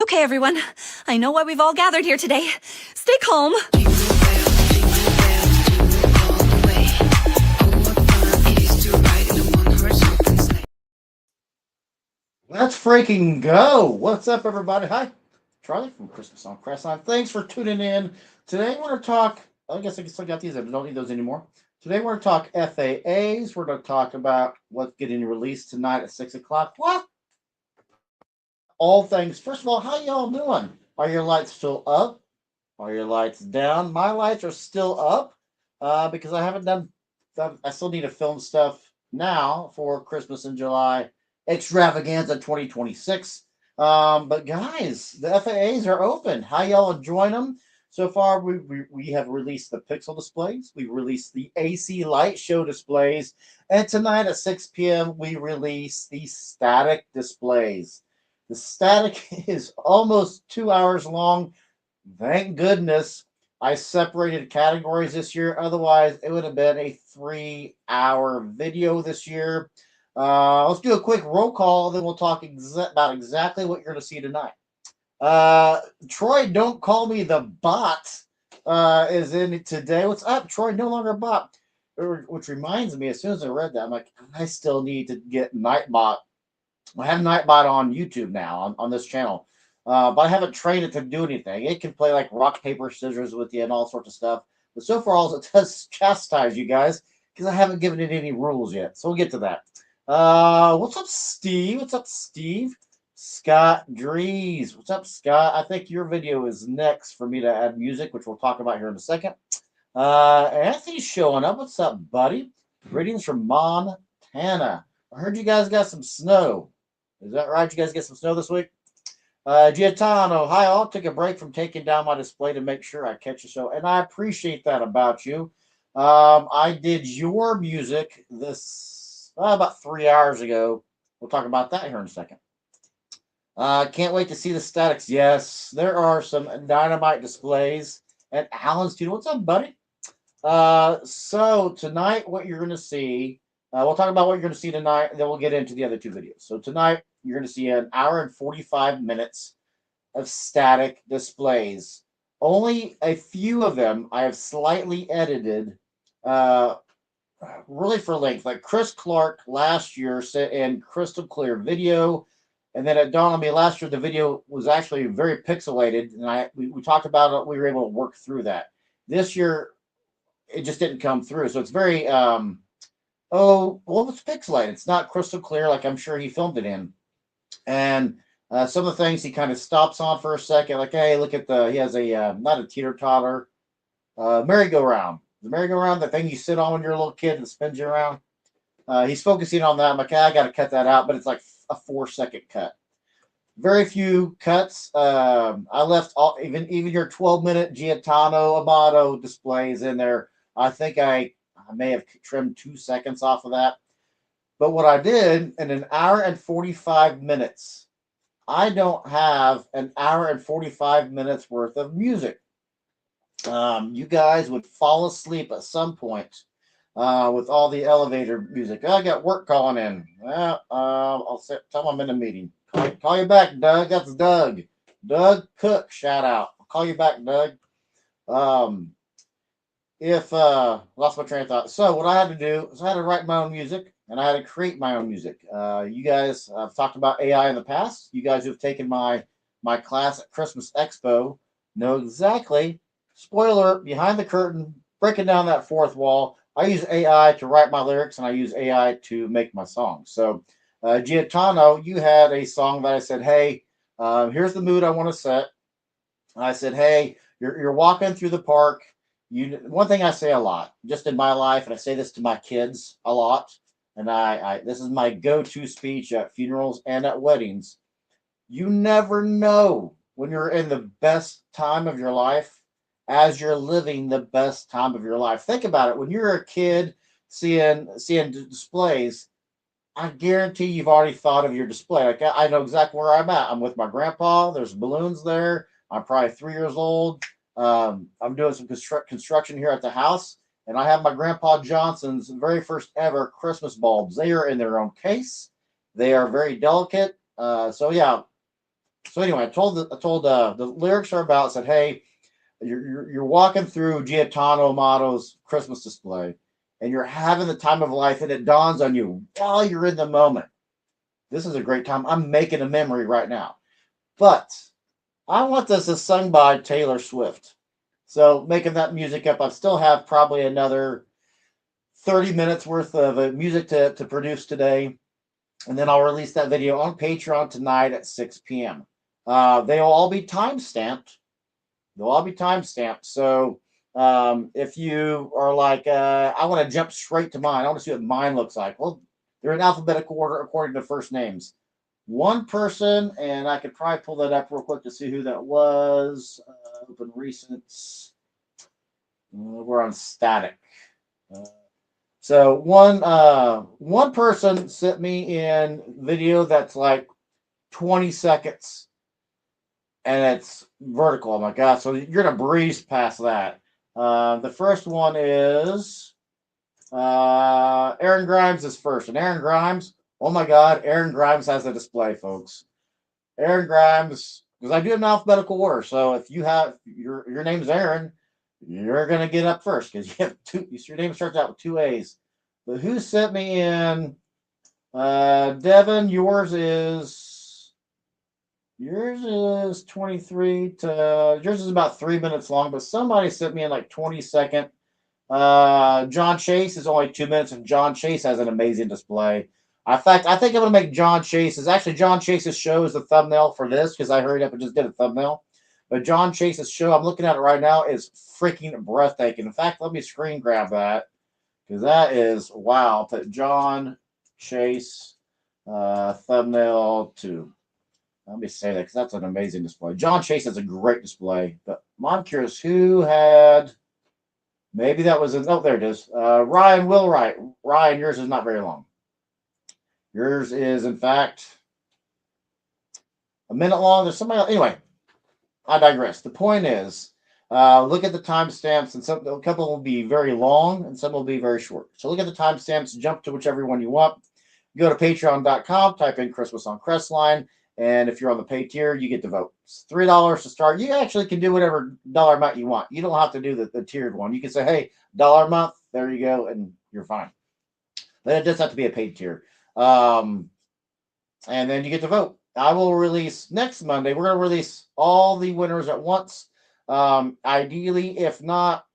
Okay, everyone. I know why we've all gathered here today. Stay calm. Let's freaking go. What's up, everybody? Hi, Charlie from Christmas on Crestline. Thanks for tuning in. Today we're going to talk, I guess I still got these. I don't need those anymore. Today we're going to talk FAAs. We're going to talk about what's getting released tonight at 6 o'clock. What? All things. First of all, how y'all doing? Are your lights still up? Are your lights down? My lights are still up because I haven't done, I still need to film stuff now for Christmas in July extravaganza 2026. But guys, the FAAs are open. How y'all enjoying them? So far, we have released the pixel displays. We released the AC light show displays. And tonight at 6 p.m., we release the static displays. The static is almost 2 hours long. Thank goodness I separated categories this year. Otherwise, it would have been a 3-hour video this year. Let's do a quick roll call, then we'll talk about exactly what you're going to see tonight. Troy, don't call me the bot, is in today. What's up, Troy? No longer a bot. Which reminds me, as soon as I read that, I'm like, I still need to get Nightbot. I have Nightbot on YouTube now, on this channel. But I haven't trained it to do anything. It can play like rock, paper, scissors with you and all sorts of stuff. But so far, all it does is chastise you guys because I haven't given it any rules yet. So we'll get to that. What's up, Steve? What's up, Steve? Scott Drees. What's up, Scott? I think your video is next for me to add music, which we'll talk about here in a second. Anthony's showing up. What's up, buddy? Greetings from Montana. I heard you guys got some snow. Is that right? You guys get some snow this week? Giatano, hi, I'll take a break from taking down my display to make sure I catch the show. And I appreciate that about you. I did your music this about 3 hours ago. We'll talk about that here in a second. Can't wait to see the statics. Yes, there are some dynamite displays at Alan Studio. What's up, buddy? So tonight, what you're going to see, we'll talk about what you're going to see tonight, and then we'll get into the other two videos. So tonight, you're going to see an hour and 45 minutes of static displays. Only a few of them I have slightly edited, really for length. Like Chris Clark last year sent in crystal clear video, and then it dawned on me last year the video was actually very pixelated, and we talked about it. We were able to work through that. This year, it just didn't come through. So it's very, it's pixelated. It's not crystal clear like I'm sure he filmed it in. And some of the things he kind of stops on for a second, like, hey, look at he has a, not a teeter-totter, merry-go-round. The merry-go-round, the thing you sit on when you're a little kid and spins you around. He's focusing on that. I'm like, I got to cut that out, but it's like a 4-second cut. Very few cuts. I left even your 12-minute Giatano Amato displays in there. I think I may have trimmed 2 seconds off of that. But what I did in an hour and 45 minutes, I don't have an hour and 45 minutes worth of music. You guys would fall asleep at some point with all the elevator music. I got work calling in. I'll tell them I'm in a meeting. Call you back, Doug. That's Doug. Doug Cook, shout out. I'll call you back, Doug. Lost my train of thought. So what I had to do is I had to write my own music. And I had to create my own music. You guys, I've talked about AI in the past. You guys who have taken my class at Christmas Expo know exactly, spoiler, behind the curtain, breaking down that fourth wall. I use AI to write my lyrics, and I use AI to make my songs. So, Giatano, you had a song that I said, hey, here's the mood I want to set. And I said, hey, you're walking through the park. One thing I say a lot, just in my life, and I say this to my kids a lot, and this is my go-to speech at funerals and at weddings. You never know when you're in the best time of your life as you're living the best time of your life. Think about it. When you're a kid seeing displays, I guarantee you've already thought of your display. Like, I know exactly where I'm at. I'm with my grandpa. There's balloons there. I'm probably 3 years old. I'm doing some construction here at the house. And I have my Grandpa Johnson's very first ever Christmas bulbs. They are in their own case. They are very delicate. So yeah, So anyway, the lyrics are about, said, hey, you're walking through Giordano Amato's Christmas display, and you're having the time of life, and it dawns on you while you're in the moment. This is a great time. I'm making a memory right now. But I want this is sung by Taylor Swift. So making that music up, I still have probably another 30 minutes worth of music to produce today. And then I'll release that video on Patreon tonight at 6 p.m. They'll all be time stamped. They'll all be time stamped. So if you are like, I want to jump straight to mine, I want to see what mine looks like. Well, they're in alphabetical order according to first names. One person, and I could probably pull that up real quick to see who that was. Open recents. We're on static. So one person sent me in video that's like 20 seconds, and it's vertical. Oh my god! So you're gonna breeze past that. The first one is Aaron Grimes is first, and Aaron Grimes. Oh my god! Aaron Grimes has a display, folks. Aaron Grimes, because I do it in alphabetical order. So if you have your name's Aaron, you're gonna get up first because you have two. Your name starts out with two A's. But who sent me in? Devin, yours is 23 to yours is about 3 minutes long, but somebody sent me in like 20-second. John Chase is only 2 minutes, and John Chase has an amazing display. In fact, I think I'm gonna make John Chase's show is the thumbnail for this because I hurried up and just did a thumbnail. But John Chase's show, I'm looking at it right now, is freaking breathtaking. In fact, let me screen grab that because that is wow. Put John Chase thumbnail 2. Let me say that because that's an amazing display. John Chase has a great display, but I'm curious who had. Maybe that was oh, there it is. Ryan Willwright. Ryan, yours is not very long. Yours is, in fact, a minute long. There's somebody else. Anyway, I digress. The point is, look at the timestamps, and a couple will be very long, and some will be very short. So look at the timestamps, jump to whichever one you want. Go to patreon.com, type in Christmas on Crestline, and if you're on the pay tier, you get to vote. It's $3 to start. You actually can do whatever dollar amount you want. You don't have to do the tiered one. You can say, hey, $1 a month, there you go, and you're fine. Then it does have to be a paid tier. And then you get to vote. I will release next Monday. We're going to release all the winners at once. Ideally, if not,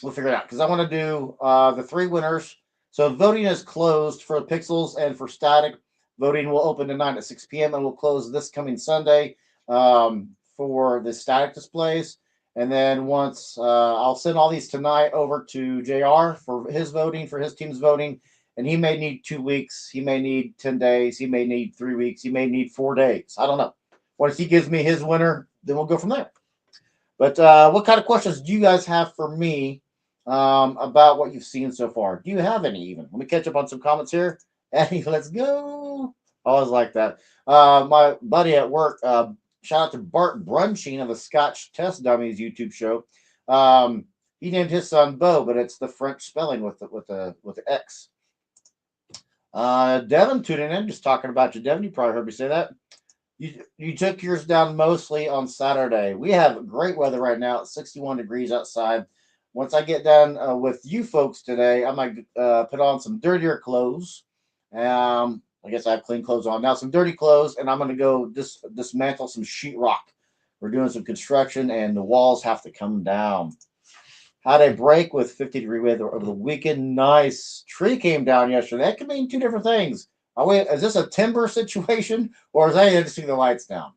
we'll figure it out because I want to do the 3 winners. So voting is closed for pixels and for static. Voting will open tonight at 6 p.m. and will close this coming Sunday for the static displays. And then once I'll send all these tonight over to JR for his voting, for his team's voting. And he may need 2 weeks. He may need 10 days. He may need 3 weeks. He may need 4 days. I don't know. Once he gives me his winner, then we'll go from there. But what kind of questions do you guys have for me about what you've seen so far? Do you have any even? Let me catch up on some comments here. Eddie, let's go. Always like that. My buddy at work, shout out to Bart Brunching of the Scotch Test Dummies YouTube show. He named his son Bo, but it's the French spelling with the X. Devin tuning in, just talking about you, Devin. You probably heard me say that. You took yours down mostly on Saturday. We have great weather right now. It's 61 degrees outside. Once I get done with you folks today, I might put on some dirtier clothes. I guess I have clean clothes on now. Some dirty clothes, and I'm going to go dismantle some sheetrock. We're doing some construction, and the walls have to come down. Had a break with 50-degree weather over the weekend. Nice. Tree came down yesterday. That could mean 2 different things. Is this a timber situation, or is that just took the lights down?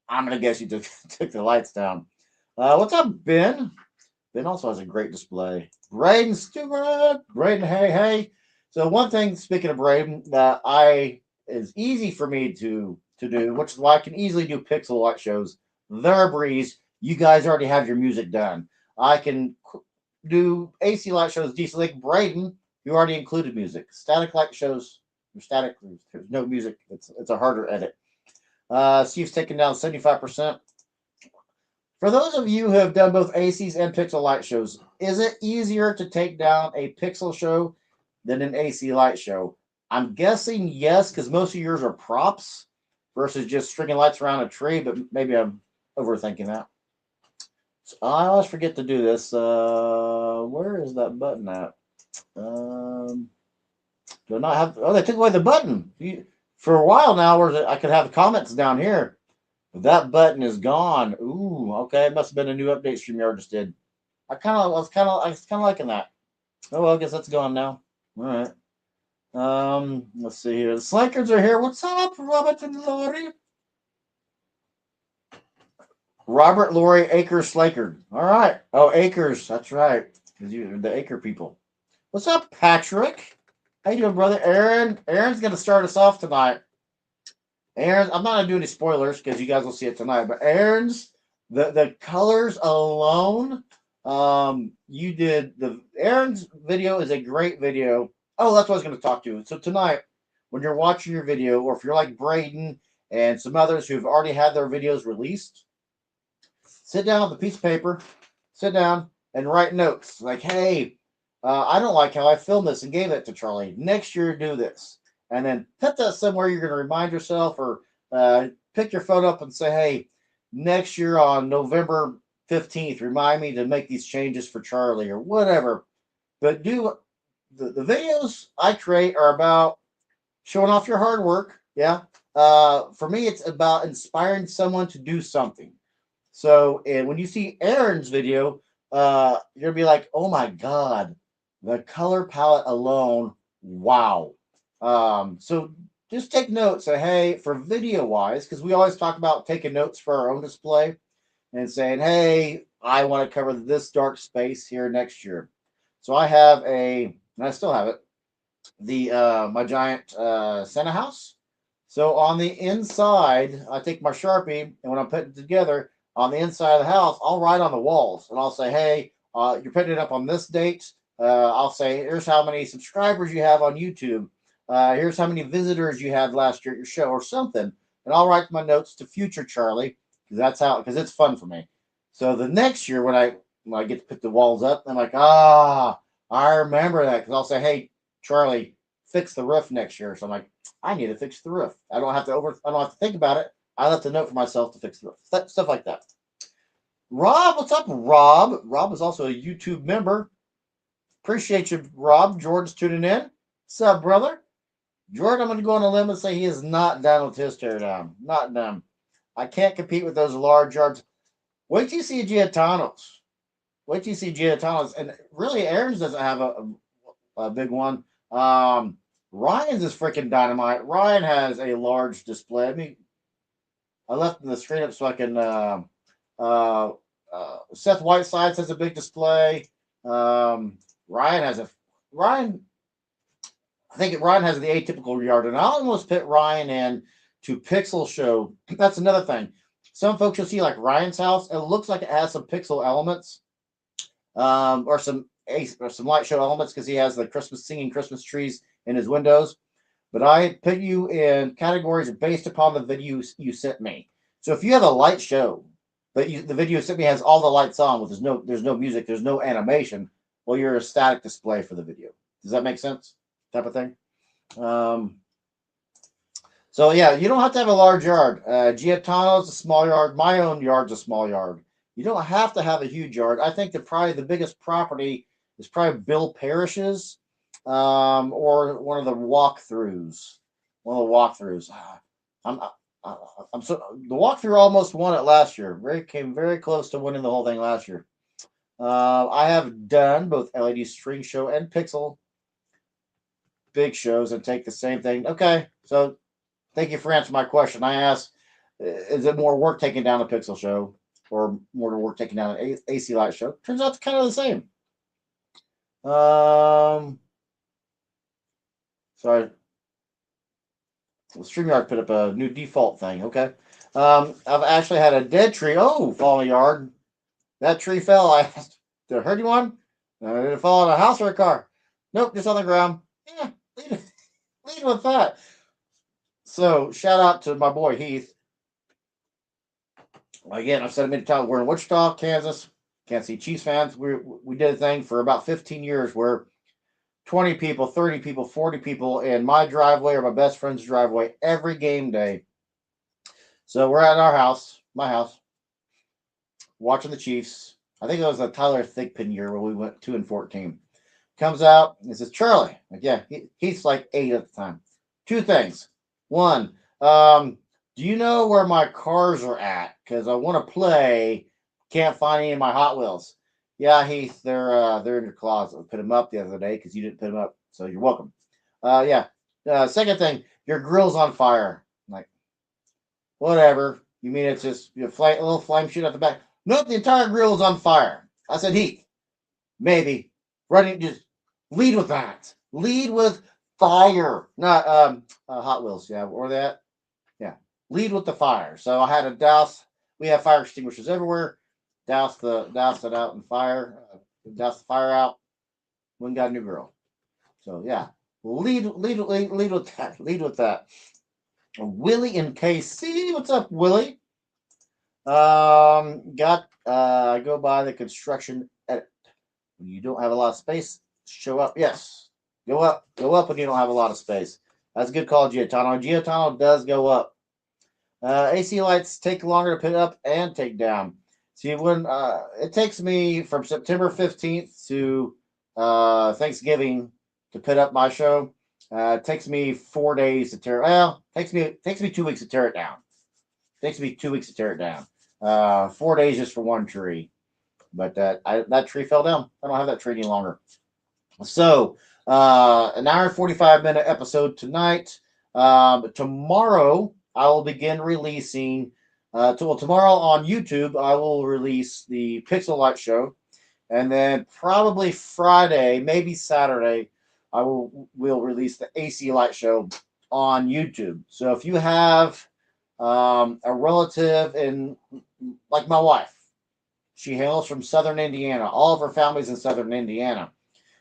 I'm going to guess you took the lights down. What's up, Ben? Ben also has a great display. Braden Stewart. Braden, hey. So one thing, speaking of Braden, that is easy for me to do, which is why I can easily do pixel light shows. They're a breeze. You guys already have your music done. I can do AC light shows decently. Like Braden, you already included music. Static light shows, there's no music. It's a harder edit. Steve's taken down 75%. For those of you who have done both ACs and pixel light shows, is it easier to take down a pixel show than an AC light show? I'm guessing yes, because most of yours are props. versus just stringing lights around a tree, but maybe I'm overthinking that. So I always forget to do this. Where is that button at? Do I not have? Oh, they took away the button. For a while now, where I could have comments down here. But that button is gone. Ooh, okay. It must have been a new update StreamYard just did. I was kind of liking that. Oh well, I guess that's gone now. All right. Let's see here. The Slankers are here. What's up, Robert and Lori? Robert, Lori, Acres, Slaker. All right. Oh, Acres. That's right. The Acre people. What's up, Patrick? How you doing, brother? Aaron's gonna start us off tonight. Aaron, I'm not gonna do any spoilers because you guys will see it tonight. But the colors alone. Aaron's video is a great video. Oh, that's what I was going to talk to. So tonight, when you're watching your video, or if you're like Braden and some others who've already had their videos released, sit down with a piece of paper, sit down and write notes like, "Hey, I don't like how I filmed this and gave it to Charlie. Next year, do this." And then put that somewhere you're going to remind yourself, or pick your phone up and say, "Hey, next year on November 15th, remind me to make these changes for Charlie," or whatever. But do the videos I create are about showing off your hard work. Yeah. For me, it's about inspiring someone to do something. So, and when you see Aaron's video, you're going to be like, "Oh my God, the color palette alone. Wow." So just take notes. Say, hey, for video wise, because we always talk about taking notes for our own display and saying, "Hey, I want to cover this dark space here next year." So I have and I still have it, my giant Santa house. So on the inside, I take my Sharpie, and when I'm putting it together on the inside of the house, I'll write on the walls, and I'll say, "Hey, you're putting it up on this date." I'll say, "Here's how many subscribers you have on YouTube. Here's how many visitors you had last year at your show," or something. And I'll write my notes to future Charlie, because it's fun for me. So the next year when I get to put the walls up, I'm like, I remember that, because I'll say, "Hey, Charlie, fix the roof next year." So I'm like, I need to fix the roof. I don't have to think about it. I left a note for myself to fix the roof. Stuff like that. Rob, what's up, Rob? Rob is also a YouTube member. Appreciate you, Rob. George's tuning in. What's up, brother? George, I'm going to go on a limb and say he is not done with his teardown. Not done. I can't compete with those large yards. Wait till you see Giatano's. Wait till you see Giatano's. And really, Aaron's doesn't have a big one. Ryan's is freaking dynamite. Ryan has a large display. I left the screen up so I can. Seth Whitesides has a big display. Ryan has a Ryan. I think Ryan has the atypical yard, and I almost put Ryan in to Pixel Show. That's another thing. Some folks you'll see like Ryan's house. It looks like it has some pixel elements, or some light show elements, because he has the singing Christmas trees in his windows. But I put you in categories based upon the video you sent me. So if you have a light show, but the video you sent me has all the lights on, with there's no music, there's no animation, well, you're a static display for the video. Does that make sense? Type of thing. So yeah, you don't have to have a large yard. Giatano's a small yard. My own yard's a small yard. You don't have to have a huge yard. I think that probably the biggest property is probably Bill Parrish's, or one of the walkthroughs. The walkthrough almost won it last year. Came very close to winning the whole thing last year. I have done both LED string show and pixel big shows and take the same thing. Okay, so thank you for answering my question. I asked, is it more work taking down a pixel show or more work taking down an AC light show? Turns out it's kind of the same. Sorry. StreamYard put up a new default thing. Okay. I've actually had a dead tree. Oh, fall in the yard. That tree fell. Did it hurt you one? Did it fall in a house or a car? Nope, just on the ground. Yeah, lead with that. So shout out to my boy Heath. Again, I've said it many times. We're in Wichita, Kansas. Kansas City Chiefs fans. We did a thing for about 15 years where 20 people, 30 people, 40 people in my driveway or my best friend's driveway every game day. So we're at our house, my house, watching the Chiefs. I think it was a Tyler Thigpen year where we went 2-14. Comes out and says, Charlie. Like, yeah, he's like 8 at the time. Two things. One, do you know where my cars are at? Because I want to play. Can't find any of my Hot Wheels. Yeah, Heath, they're in your closet. I put them up the other day because you didn't put them up. So you're welcome. Yeah. Second thing, your grill's on fire. I'm like, whatever. You mean it's just a little flame shoot at the back? Nope, the entire grill is on fire. I said, Heath, maybe running, just lead with that. Lead with fire, not Hot Wheels. Yeah, or that. Yeah, lead with the fire. So I had to douse. We have fire extinguishers everywhere. Douse it out in fire. Douse the fire out. We got a new girl. So yeah, lead with that. Lead with that. Willie in KC. What's up, Willie? I go by the construction edit. When you don't have a lot of space, show up. Yes. Go up when you don't have a lot of space. That's a good call, Giotano. Giotano does go up. AC lights take longer to put up and take down. See, when it takes me from September 15th to Thanksgiving to put up my show, it takes me 4 days to tear. Well, takes me 2 weeks to tear it down. Takes me 2 weeks to tear it down. 4 days just for one tree, but that tree fell down. I don't have that tree any longer. So an hour and 45-minute episode tonight. Tomorrow I will begin releasing. Tomorrow on YouTube I will release the Pixel Light show, and then probably Friday, maybe Saturday, will release the AC Light show on YouTube. So if you have a relative in, like my wife, she hails from Southern Indiana. All of her family's in Southern Indiana.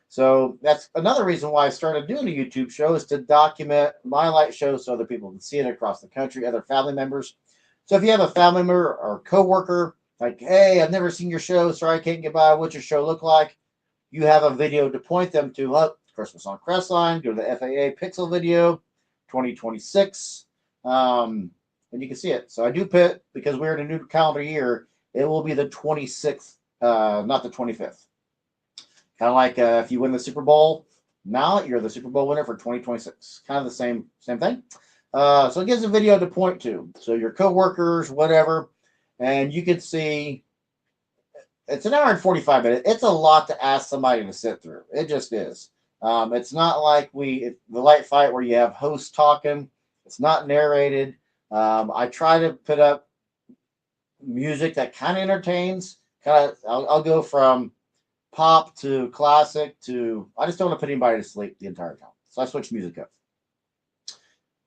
So that's another reason why I started doing a YouTube show, is to document my light show so other people can see it across the country, other family members. So if you have a family member or coworker, like, hey, I've never seen your show, sorry I can't get by, what's your show look like? You have a video to point them to. Christmas on Crestline, go to the FAA Pixel video 2026, and you can see it. So I do put, because we're in a new calendar year, it will be the 26th, not the 25th. Kind of like if you win the Super Bowl, now you're the Super Bowl winner for 2026. Kind of the same thing. So it gives a video to point to. So your coworkers, whatever, and you can see it's an hour and 45 minutes. It's a lot to ask somebody to sit through. It just is. It's not like the light fight where you have hosts talking. It's not narrated. I try to put up music that kind of entertains. I'll go from pop to classic to, I just don't want to put anybody to sleep the entire time. So I switch music up.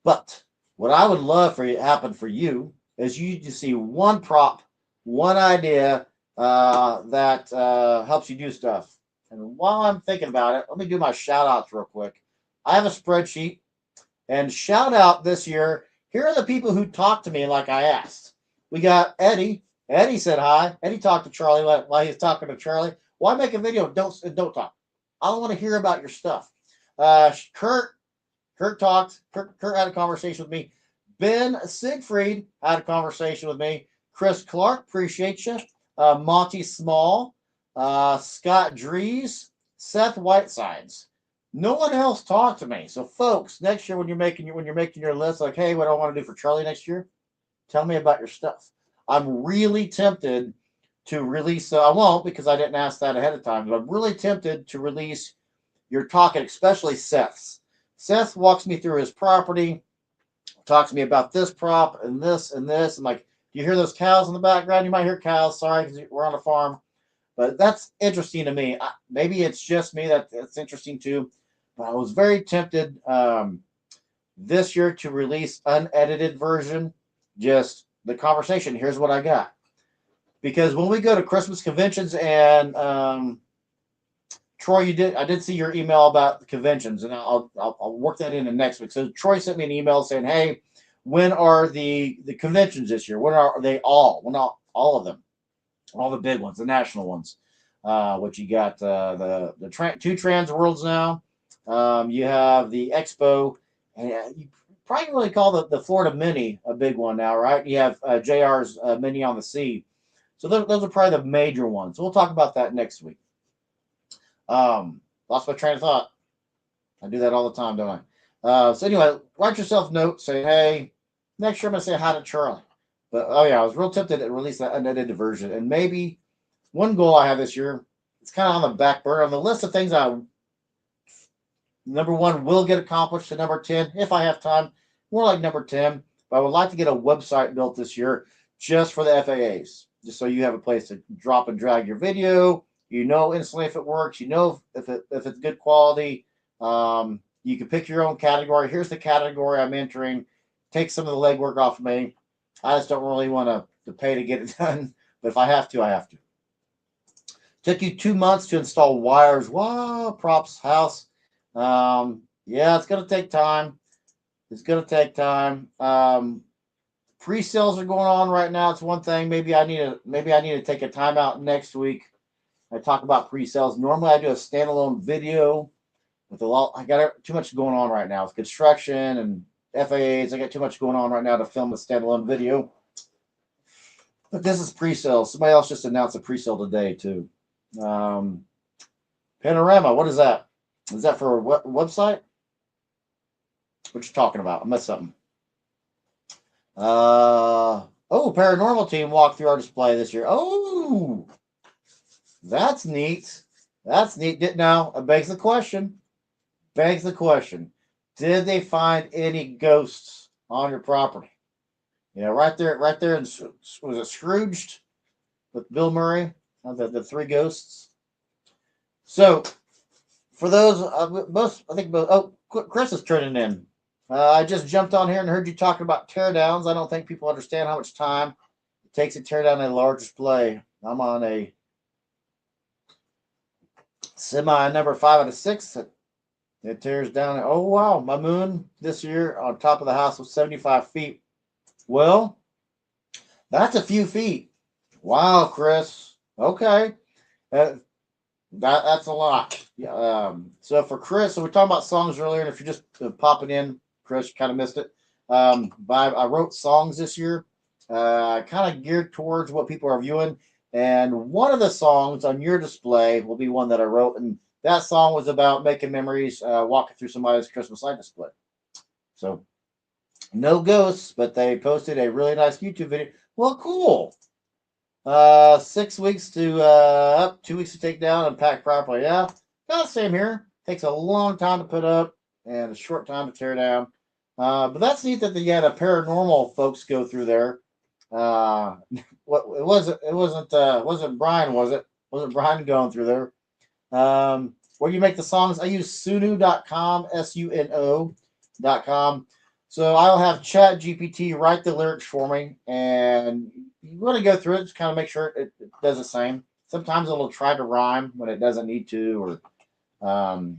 But what I would love for it happen for you is you to see one prop, one idea that helps you do stuff. And while I'm thinking about it, let me do my shout outs real quick. I have a spreadsheet, and shout out this year. Here are the people who talked to me like I asked. We got Eddie. Eddie said hi. Eddie talked to Charlie while he was talking to Charlie. Why make a video? Don't talk. I don't want to hear about your stuff. Kurt talked. Kurt had a conversation with me. Ben Siegfried had a conversation with me. Chris Clark, appreciate you. Monty Small, Scott Dries, Seth Whitesides. No one else talked to me. So, folks, next year when you're making your list, like, hey, what do I want to do for Charlie next year? Tell me about your stuff. I'm really tempted to release. I won't, because I didn't ask that ahead of time. But I'm really tempted to release your talking, especially Seth's. Seth walks me through his property, talks to me about this prop and this and this. I'm like, do you hear those cows in the background? You might hear cows. Sorry, because we're on a farm. But that's interesting to me. Maybe it's just me that's interesting too. But I was very tempted this year to release unedited version, just the conversation. Here's what I got. Because when we go to Christmas conventions, and Troy, I did see your email about the conventions, and I'll work that into next week. So Troy sent me an email saying, hey, when are the conventions this year? When are they all? Well, not all of them. All the big ones, the national ones. Which you got two Trans Worlds now. You have the Expo, and probably really call the Florida Mini a big one now, right? You have JR's Mini on the Sea. So those are probably the major ones. We'll talk about that next week. Lost my train of thought. I do that all the time, don't I? So anyway, write yourself a note. Say, hey, next year I'm going to say hi to Charlie. But, oh, yeah, I was real tempted to release that unedited version. And maybe one goal I have this year, it's kind of on the back burner. On the list of things number 1, will get accomplished, to number 10, if I have time. More like number 10. But I would like to get a website built this year just for the FAAs. Just so you have a place to drop and drag your video. You know instantly if it works. You know if it's good quality. You can pick your own category. Here's the category I'm entering. Take some of the legwork off of me. I just don't really want to pay to get it done. But if I have to, I have to. Took you 2 months to install wires. Wow, props house. Yeah, it's going to take time. It's going to take time. Pre-sales are going on right now. It's one thing. Maybe I need to take a time out next week. I talk about pre-sales. Normally I do a standalone video with a lot. I got too much going on right now with construction and FAAs. I got too much going on right now to film a standalone video. But this is pre-sales. Somebody else just announced a pre-sale today too. Panorama. What is that? Is that for a website? What you talking about? I missed something. Paranormal team walked through our display this year. Oh, that's neat. That's neat. Now, it begs the question. Did they find any ghosts on your property? You know, right there, was it Scrooged with Bill Murray? The 3 ghosts. So, for those, Chris is turning in. I just jumped on here and heard you talking about teardowns. I don't think people understand how much time it takes to tear down a large display. I'm on a semi number 5 out of 6. It tears down. Oh, wow. My moon this year on top of the house was 75 feet. Well, that's a few feet. Wow, Chris. Okay. That's a lot. So for Chris, so we were talking about songs earlier, and if you're just popping in, Chris, you kind of missed it. But I wrote songs this year, kind of geared towards what people are viewing. And one of the songs on your display will be one that I wrote, and that song was about making memories, walking through somebody's Christmas light display. So no ghosts, but they posted a really nice YouTube video. Well, cool. 6 weeks to up, 2 weeks to take down and pack properly. Yeah, kind of same here. Takes a long time to put up and a short time to tear down. But that's neat that you had a paranormal folks go through there. It wasn't Brian, was it? Wasn't Brian going through there? Where you make the songs, I use suno.com, suno.com. So I'll have Chat GPT write the lyrics for me, and you want to go through it, just kind of make sure it does the same. Sometimes it'll try to rhyme when it doesn't need to, or I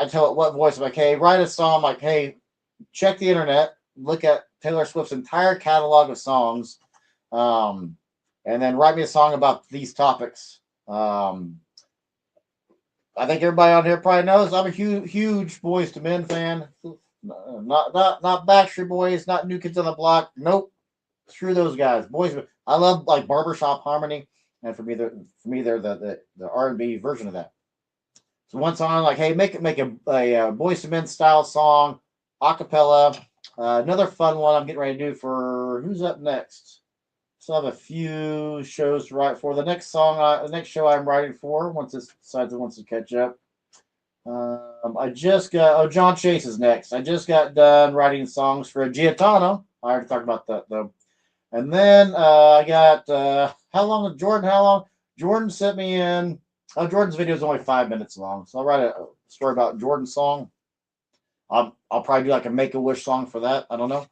tell it what voice, I'm like, hey, write a song, like, hey, check the internet, look at Taylor Swift's entire catalog of songs, and then write me a song about these topics. I think everybody on here probably knows I'm a huge Boys to Men fan. Not Backstreet Boys, not New Kids on the Block. Nope, screw those guys. Boys, I love like Barbershop Harmony, and for me they're the R&B version of that. So one song, like, hey, make a Boys to Men style song, acapella. Another fun one I'm getting ready to do for who's up next. So I have a few shows to write for. The next show I'm writing for, once this decides it wants to catch up. John Chase is next. I just got done writing songs for Giatano. I already talked about that though. And then I got how long? Jordan sent me in. Jordan's video is only 5 minutes long, so I'll write a story about Jordan's song. I'll probably do like a Make-A-Wish song for that. I don't know.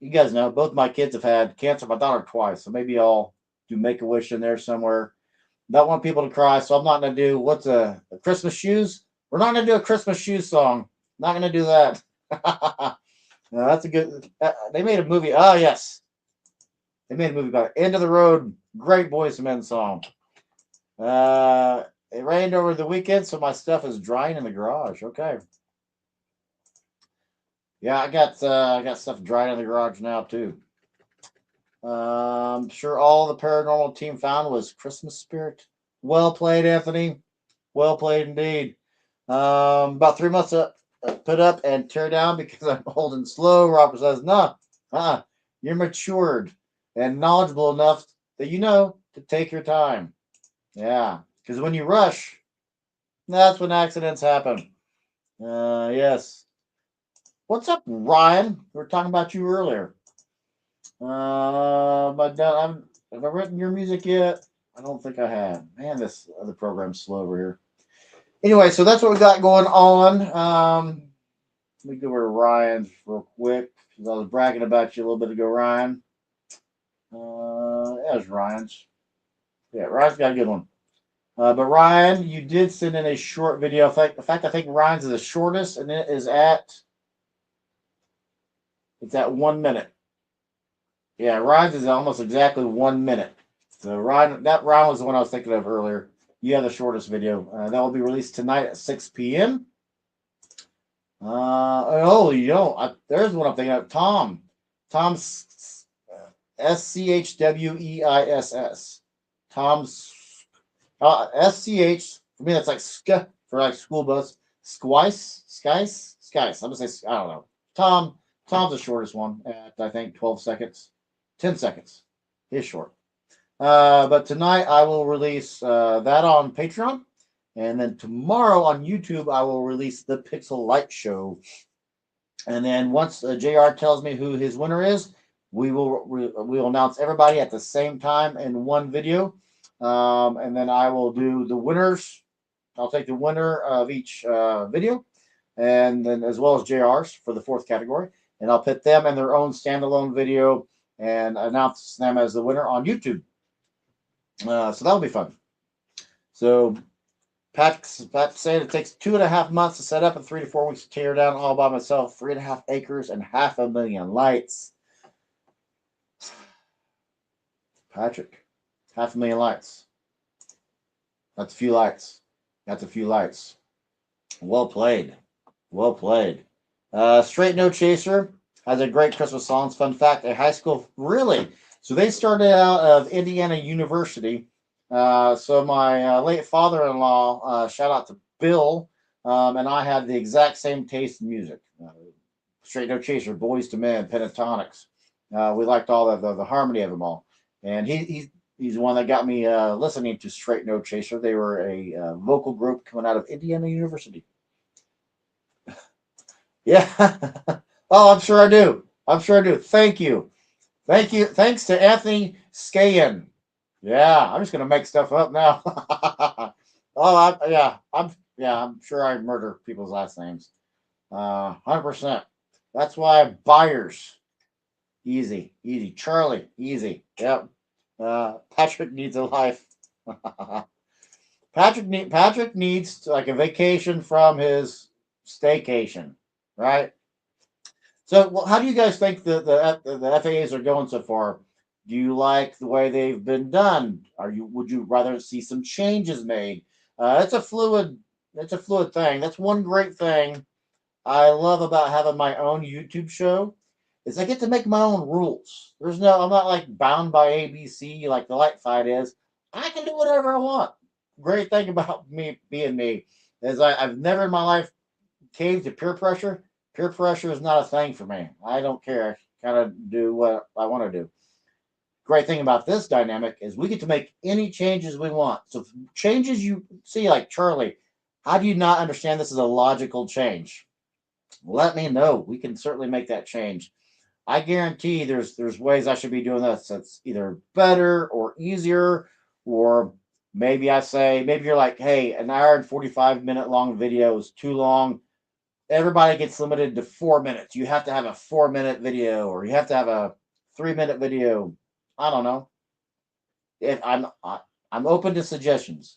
You guys know, both my kids have had cancer. My daughter twice, so maybe I'll do Make-A-Wish in there somewhere. Don't want people to cry, so I'm not going to do what's a Christmas shoes. We're not going to do a Christmas shoes song. Not going to do that. No, that's a good. They made a movie. Oh yes, they made a movie about it. End of the Road. Great Boys to Men song. It rained over the weekend, so my stuff is drying in the garage. Okay. Yeah, I got stuff drying in the garage now too. Sure all the paranormal team found was Christmas spirit. Well played, Anthony. Well played indeed. About 3 months put up and tear down because I'm old and slow. Robert says, no, you're matured and knowledgeable enough that you know to take your time. Yeah, because when you rush, that's when accidents happen. Yes. What's up, Ryan? We were talking about you earlier. But have I written your music yet? I don't think I have. Man, this other program's slow over here. Anyway, so that's what we got going on. Let me go over to Ryan's real quick because I was bragging about you a little bit ago, Ryan. There's Ryan's. Yeah, Ryan's got a good one. But Ryan, you did send in a short video. In fact, I think Ryan's is the shortest, and it's at 1 minute. Yeah, Ryan's is almost exactly 1 minute. So Ryan was the one I was thinking of earlier. You have the shortest video. That will be released tonight at 6 p.m. There's one I'm thinking of. Tom's SCHWEISS. Tom's SCH, for me that's like for like school bus. Skice. I'm gonna say, I don't know. Tom's the shortest one at I think 12 seconds. 10 seconds. He's short. But tonight I will release that on Patreon. And then tomorrow on YouTube, I will release the Pixel Light Show. And then once JR tells me who his winner is, we will announce everybody at the same time in one video. And then I will do the winners. I'll take the winner of each video, and then as well as JR's for the fourth category. And I'll put them in their own standalone video and announce them as the winner on YouTube. So that'll be fun. So Pat saying it takes 2.5 months to set up and 3 to 4 weeks to tear down all by myself. 3.5 acres and 500,000 lights. Patrick, 500,000 lights. That's a few lights. Well played. Straight No Chaser has a great Christmas songs. Fun fact: a high school, really. So they started out of Indiana University. So my late father-in-law, shout out to Bill, and I had the exact same taste in music. Straight No Chaser, Boys to Men, Pentatonics. We liked all the harmony of them all. And he's the one that got me listening to Straight No Chaser. They were a vocal group coming out of Indiana University. Yeah. Oh, I'm sure I do. Thank you. Thanks to Anthony Skayan. Yeah, I'm just gonna make stuff up now. I'm sure I murder people's last names. 100%. That's why Byers, easy. Charlie, easy. Yep. Patrick needs a life. Patrick needs like a vacation from his staycation, right? So, well, how do you guys think the FAAs are going so far? Do you like the way they've been done? Would you rather see some changes made? It's a fluid thing. That's one great thing I love about having my own YouTube show is I get to make my own rules. I'm not like bound by ABC like the light fight is. I can do whatever I want. Great thing about me being me is I've never in my life caved to peer pressure. Peer pressure is not a thing for me. I don't care. I kind of do what I want to do. Great thing about this dynamic is we get to make any changes we want. So changes you see, like Charlie, how do you not understand this is a logical change? Let me know. We can certainly make that change. I guarantee there's ways I should be doing this that's either better or easier, or maybe you're like, hey, an hour and 45-minute long video is too long. Everybody gets limited to 4 minutes. You have to have a 4-minute video, or you have to have a 3-minute video. I don't know. If I'm open to suggestions.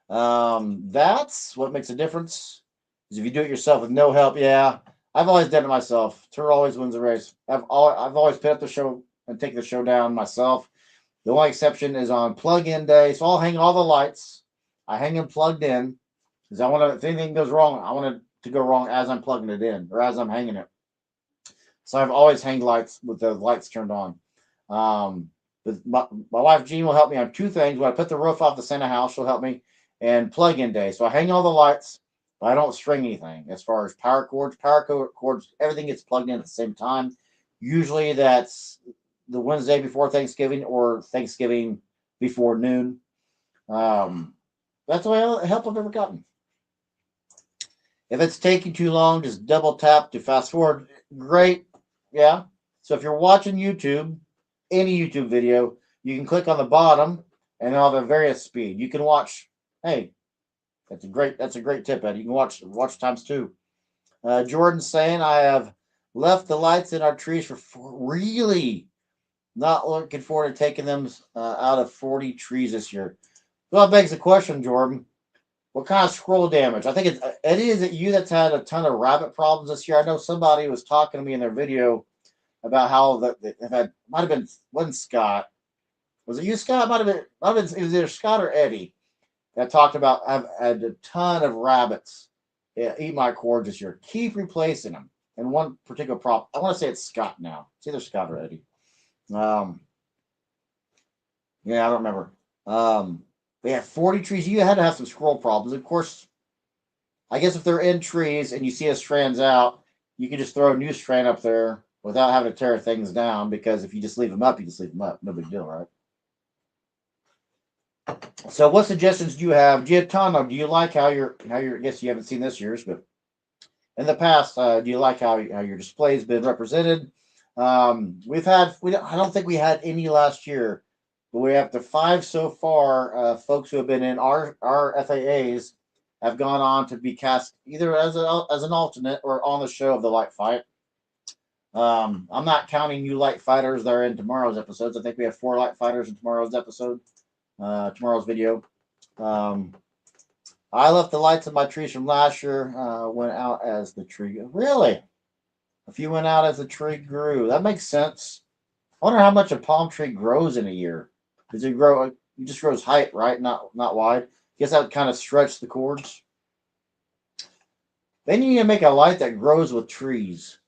That's what makes a difference. Is if you do it yourself with no help. Yeah, I've always done it myself. Turtle always wins the race. I've always put up the show and taken the show down myself. The only exception is on plug-in day. So I'll hang all the lights. I hang them plugged in because if anything goes wrong, I want to to go wrong as I'm plugging it in or as I'm hanging it. So I've always hanged lights with the lights turned on. But my wife Jean will help me on two things. When I put the roof off the Santa house, she'll help me, and plug-in day. So I hang all the lights, but I don't string anything. As far as power cords, everything gets plugged in at the same time. Usually that's the Wednesday before Thanksgiving or Thanksgiving before noon. That's the way help I've ever gotten. If it's taking too long, just double tap to fast forward. Great. Yeah. So if you're watching YouTube, any YouTube video, you can click on the bottom and all the various speed. You can watch. Hey, that's a great tip, Ed. You can watch times two. Jordan's saying I have left the lights in our trees for really not looking forward to taking them out of 40 trees this year. Well, that begs the question, Jordan. What kind of squirrel damage? I think it's Eddie. Is it you that's had a ton of rabbit problems this year? I know somebody was talking to me in their video about how they've had, might have been, wasn't Scott. Was it you, Scott? Might have been. It was either Scott or Eddie that talked about I've had a ton of rabbits eat my cords this year. Keep replacing them. And one particular problem, I want to say it's Scott now. It's either Scott or Eddie. Yeah, I don't remember. They have 40 trees. You had to have some squirrel problems. Of course, I guess if they're in trees and you see a strands out, you can just throw a new strand up there without having to tear things down, because if you just leave them up, you just leave them up. No big deal, right? So what suggestions do you have? Giatano, do you like how your I guess you haven't seen this year's, but in the past, do you like how your display's been represented? I don't think we had any last year, but we have the 5 so far. Folks who have been in our FAAs have gone on to be cast either as an alternate or on the show of the Light Fight. I'm not counting you light fighters that are in tomorrow's episodes. I think we have 4 light fighters in tomorrow's episode, tomorrow's video. I left the lights in my trees from last year. Went out as the tree. Really? If you went out as the tree grew, that makes sense. I wonder how much a palm tree grows in a year. Does it grow? It just grows height, right? Not wide. Guess that would kind of stretch the cords. Then you need to make a light that grows with trees.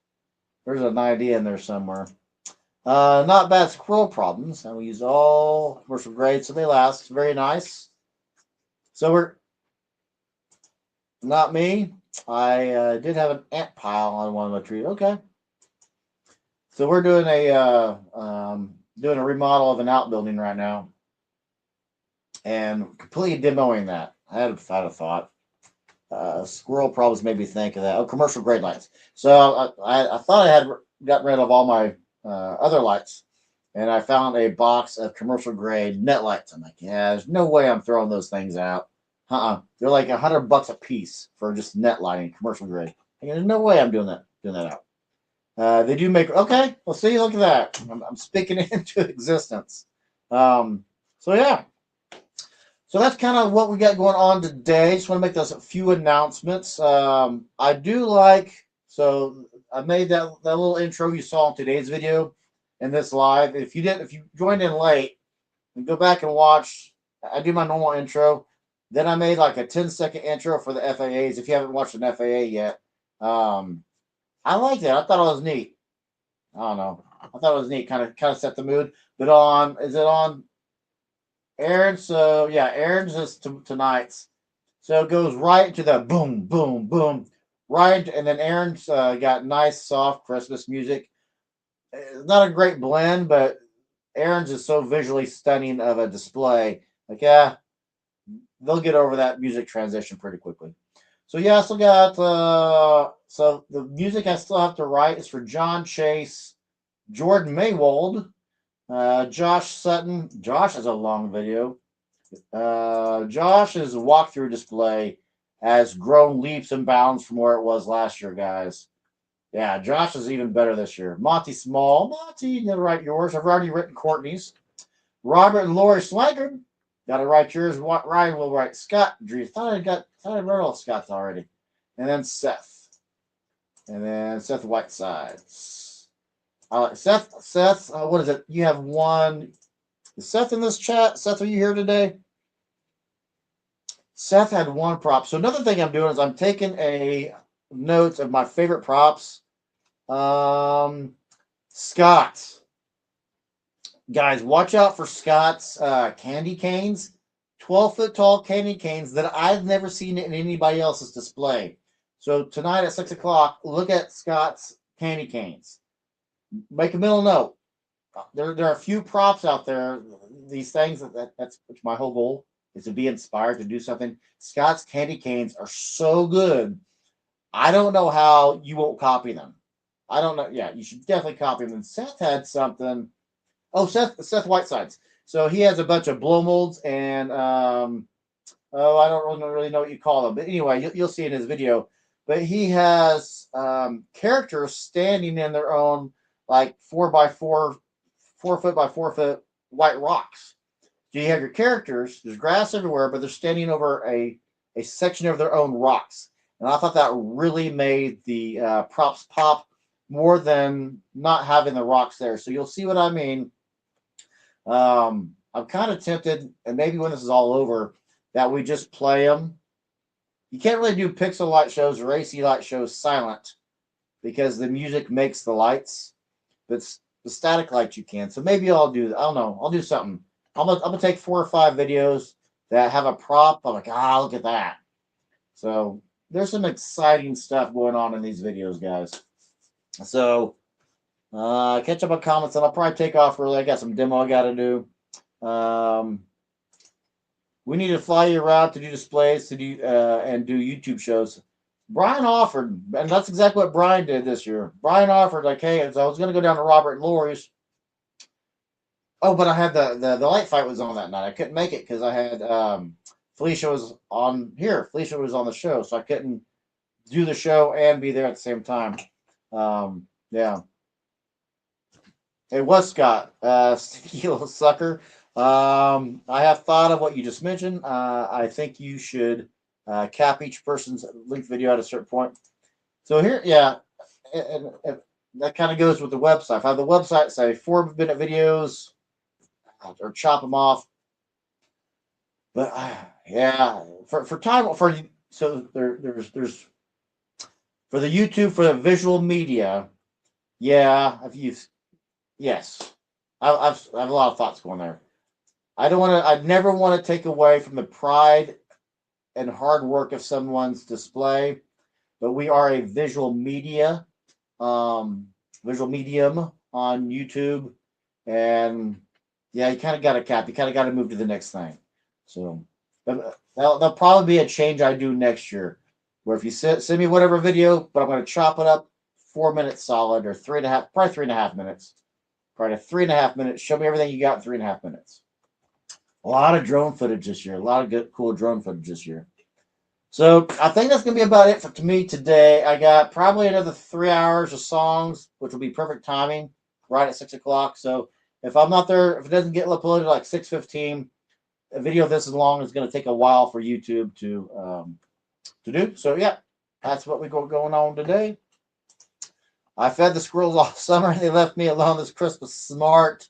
There's an idea in there somewhere. Not bad squirrel problems. And we use all commercial grade, so they last. Very nice. So we're not me. I did have an ant pile on one of my trees. Okay. So we're doing a remodel of an outbuilding right now, and completely demoing that. I had a thought. Squirrel problems made me think of that. Oh, commercial grade lights. So I thought I had gotten rid of all my other lights, and I found a box of commercial grade net lights. I'm like, yeah, there's no way I'm throwing those things out. They're like $100 a piece for just net lighting, commercial grade. There's no way I'm doing that out. They do make, okay, well, see, look at that. I'm speaking it into existence. So yeah. So that's kind of what we got going on today. Just want to make those few announcements. I do like, so I made that little intro you saw in today's video in this live. If you joined in late, go back and watch. I do my normal intro. Then I made like a 10-second intro for the FAAs. If you haven't watched an FAA yet, I liked it. I thought it was neat. I don't know. I thought it was neat. Kind of set the mood. But is it on Aaron's? So yeah, Aaron's is tonight's. So it goes right into the boom, boom, boom, right, and then Aaron's got nice, soft Christmas music. It's not a great blend, but Aaron's is so visually stunning of a display. Like, yeah, they'll get over that music transition pretty quickly. So yeah, I still got so the music I still have to write is for John Chase, Jordan Maywold, Josh Sutton. Josh has a long video. Josh's walkthrough display has grown leaps and bounds from where it was last year, guys. Yeah, Josh is even better this year. Monty Small. Monty, you gotta write yours. I've already written Courtney's. Robert and Lori Slaggard. Gotta write yours. Ryan will write Scott Drees. I thought I wrote all Scott's already. And then Seth. And then Seth Whitesides. Seth, what is it? You have one. Is Seth in this chat? Seth, are you here today? Seth had one prop. So another thing I'm doing is I'm taking a notes of my favorite props. Scott's. Guys, watch out for Scott's candy canes. 12-foot tall candy canes that I've never seen in anybody else's display. So tonight at 6 o'clock, look at Scott's candy canes. Make a mental note. There are a few props out there. These things that's my whole goal is to be inspired to do something. Scott's candy canes are so good. I don't know how you won't copy them. I don't know. Yeah, you should definitely copy them. And Seth had something. Oh, Seth Whitesides. So he has a bunch of blow molds and I don't really know what you call them, but anyway, you'll see in his video. But he has characters standing in their own like 4x4, 4-foot by 4-foot white rocks. So you have your characters. There's grass everywhere, but they're standing over a section of their own rocks. And I thought that really made the props pop more than not having the rocks there. So you'll see what I mean. I'm kind of tempted, and maybe when this is all over, that we just play them. You can't really do pixel light shows or AC light shows silent because the music makes the lights, but the static lights you can. So maybe I'll do, I don't know, I'll do something. I'm gonna take 4 or 5 videos that have a prop. I'm like, look at that. So there's some exciting stuff going on in these videos, guys. So catch up on comments, and I'll probably take off early. I got some demo I got to do. We need to fly you around to do displays to do and do YouTube shows. Brian offered, and that's exactly what Brian did this year. Brian offered, like, hey, so I was going to go down to Robert and Lori's. Oh, but I had the light fight was on that night. I couldn't make it because I had Felicia was on here. Felicia was on the show, so I couldn't do the show and be there at the same time. Yeah. It was Scott, sneaky little sucker. I have thought of what you just mentioned. I think you should cap each person's link video at a certain point. So here, yeah, and that kind of goes with the website. If I have the website, say 4-minute videos, or chop them off. But yeah, for time so there's for the YouTube for the visual media. Yeah, yes, I have a lot of thoughts going there. I never want to take away from the pride and hard work of someone's display, but we are a visual medium on YouTube, and yeah, you kind of got to cap. You kind of got to move to the next thing. So that'll probably be a change I do next year, where if you send me whatever video, but I'm going to chop it up 4 minutes solid, or 3.5, probably 3.5 minutes. Probably 3.5 minutes. Show me everything you got in 3.5 minutes. A lot of drone footage this year. A lot of good, cool drone footage this year. So I think that's going to be about it to me today. I got probably another 3 hours of songs, which will be perfect timing, right at 6 o'clock. So if I'm not there, if it doesn't get uploaded like 6:15, a video this long is going to take a while for YouTube to do. So yeah, that's what we got going on today. I fed the squirrels all summer, and they left me alone this Christmas. Smart.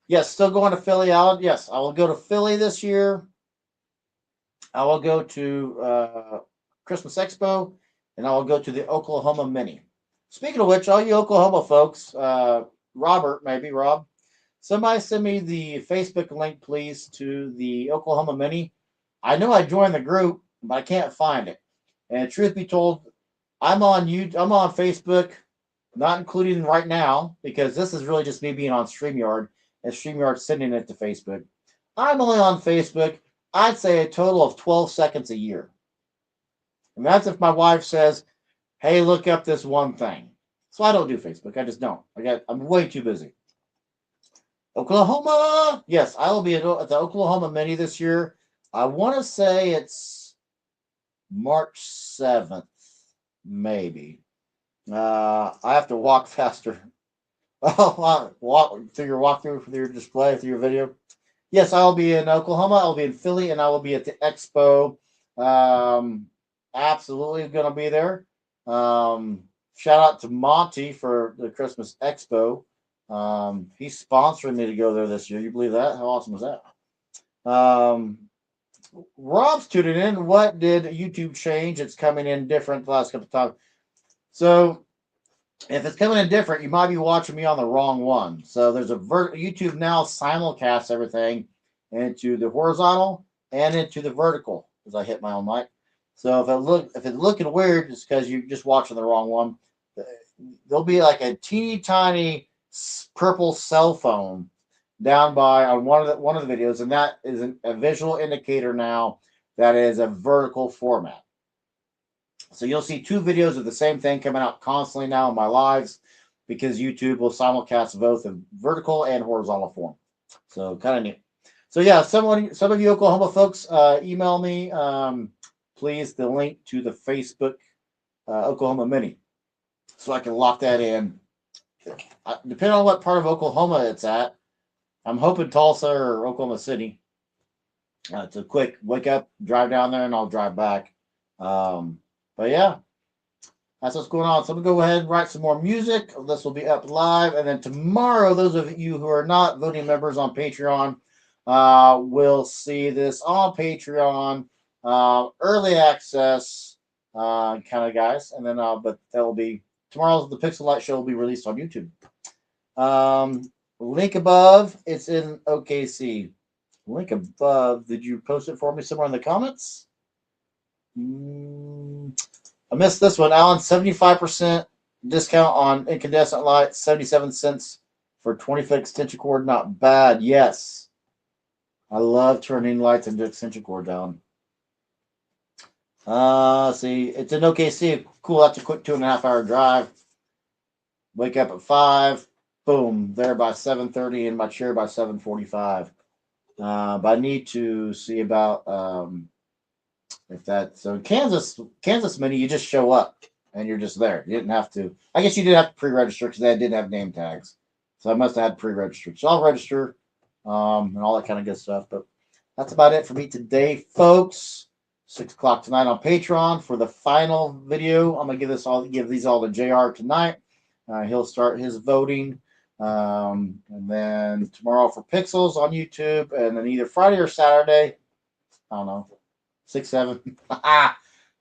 Yes, still going to Philly. Yes, I will go to Philly this year. I will go to Christmas Expo, and I will go to the Oklahoma Mini. Speaking of which, all you Oklahoma folks, Rob, somebody send me the Facebook link, please, to the Oklahoma Mini. I know I joined the group, but I can't find it. And truth be told, I'm on Facebook, not including right now, because this is really just me being on StreamYard, and StreamYard sending it to Facebook. I'm only on Facebook, I'd say a total of 12 seconds a year. And that's if my wife says, hey, look up this one thing. So I don't do Facebook. I just don't. I'm way too busy. Oklahoma. Yes, I will be at the Oklahoma Mini this year. I want to say it's March 7th, maybe. I have to walk faster. Walk through your walkthrough, through your display, through your video. Yes, I'll be in Oklahoma. I'll be in Philly, and I will be at the Expo. Absolutely going to be there. Shout out to Monty for the Christmas Expo. He's sponsoring me to go there this year. You believe that? How awesome is that? Rob's tuning in. What did YouTube change? It's coming in different the last couple of times. So if it's coming in different, you might be watching me on the wrong one. So there's a YouTube now simulcasts everything into the horizontal and into the vertical as I hit my own mic. So if it's looking weird, it's because you're just watching the wrong one. There'll be like a teeny tiny purple cell phone down by on one of the videos, and that is a visual indicator now that is a vertical format. So you'll see two videos of the same thing coming out constantly now in my lives because YouTube will simulcast both in vertical and horizontal form. So kind of neat. So yeah, some of you Oklahoma folks, email me, please, the link to the Facebook Oklahoma Mini, so I can lock that in. Depending on what part of Oklahoma it's at, I'm hoping Tulsa or Oklahoma City. It's a quick wake up, drive down there, and I'll drive back. But yeah, that's what's going on. So I'm going to go ahead and write some more music. This will be up live. And then tomorrow, those of you who are not voting members on Patreon will see this on Patreon. Early access kind of guys. And then, but that will be tomorrow's the Pixel Light Show will be released on YouTube. Link above. It's in OKC. Link above. Did you post it for me somewhere in the comments? I missed this one, Alan. 75% discount on incandescent lights, 77 cents for 20-foot extension cord. Not bad. Yes. I love turning lights into extension cord down. See, it's in OKC. Cool. That's a quick 2.5-hour drive. Wake up at 5. Boom. There by 7:30 in my chair by 7:45. But I need to see about if that, so Kansas Mini, you just show up and you're just there. You didn't have to. I guess you did have to pre-register because they didn't have name tags, so I must have had pre-registered. So I'll register and all that kind of good stuff. But that's about it for me today, folks. 6 o'clock tonight on Patreon for the final video. I'm gonna give these all to JR tonight. He'll start his voting, and then tomorrow for Pixels on YouTube, and then either Friday or Saturday. I don't know. 6, 7.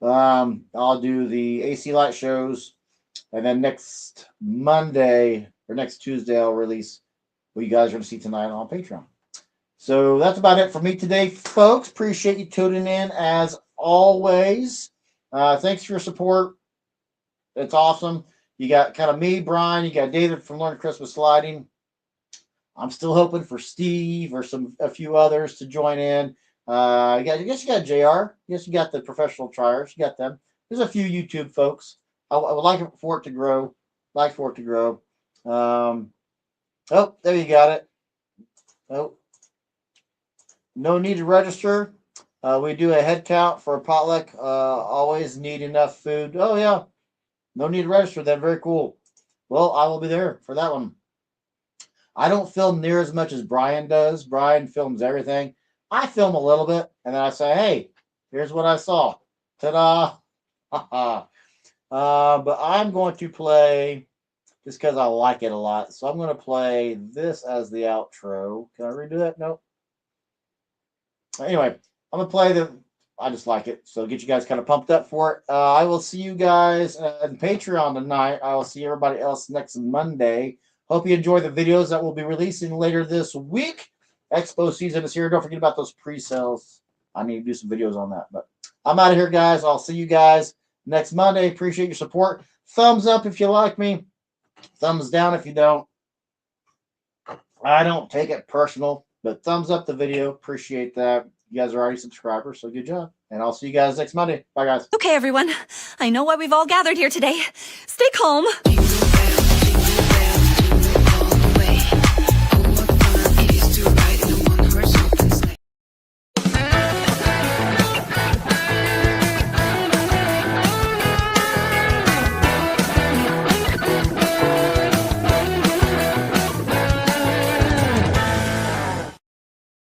I'll do the AC light shows, and then next Monday or next Tuesday I'll release what you guys are going to see tonight on Patreon. So that's about it for me today, folks. Appreciate you tuning in as always. Thanks for your support. It's awesome. You got kind of me, Brian. You got David from Learn Christmas Lighting. I'm still hoping for Steve or a few others to join in. I guess you got JR. I guess you got the professional triers. You got them. There's a few YouTube folks. I would like for it to grow. Oh, there you got it. Oh, no need to register. We do a head count for a potluck. Always need enough food. Oh yeah, no need to register. Then very cool. Well, I will be there for that one. I don't film near as much as Brian does. Brian films everything. I film a little bit, and then I say, hey, here's what I saw. Ta-da. But I'm going to play, just because I like it a lot, so I'm going to play this as the outro. Can I redo that? Nope. Anyway, I'm going to play I just like it, so get you guys kind of pumped up for it. I will see you guys on Patreon tonight. I will see everybody else next Monday. Hope you enjoy the videos that we'll be releasing later this week. Expo season is here. Don't forget about those pre-sales. I need to do some videos on that. But I'm out of here, guys. I'll see you guys next Monday. Appreciate your support. Thumbs up if you like me. Thumbs down if you don't. I don't take it personal, but thumbs up the video. Appreciate that. You guys are already subscribers, so good job. And I'll see you guys next Monday. Bye, guys. Okay, everyone. I know why we've all gathered here today. Stay calm.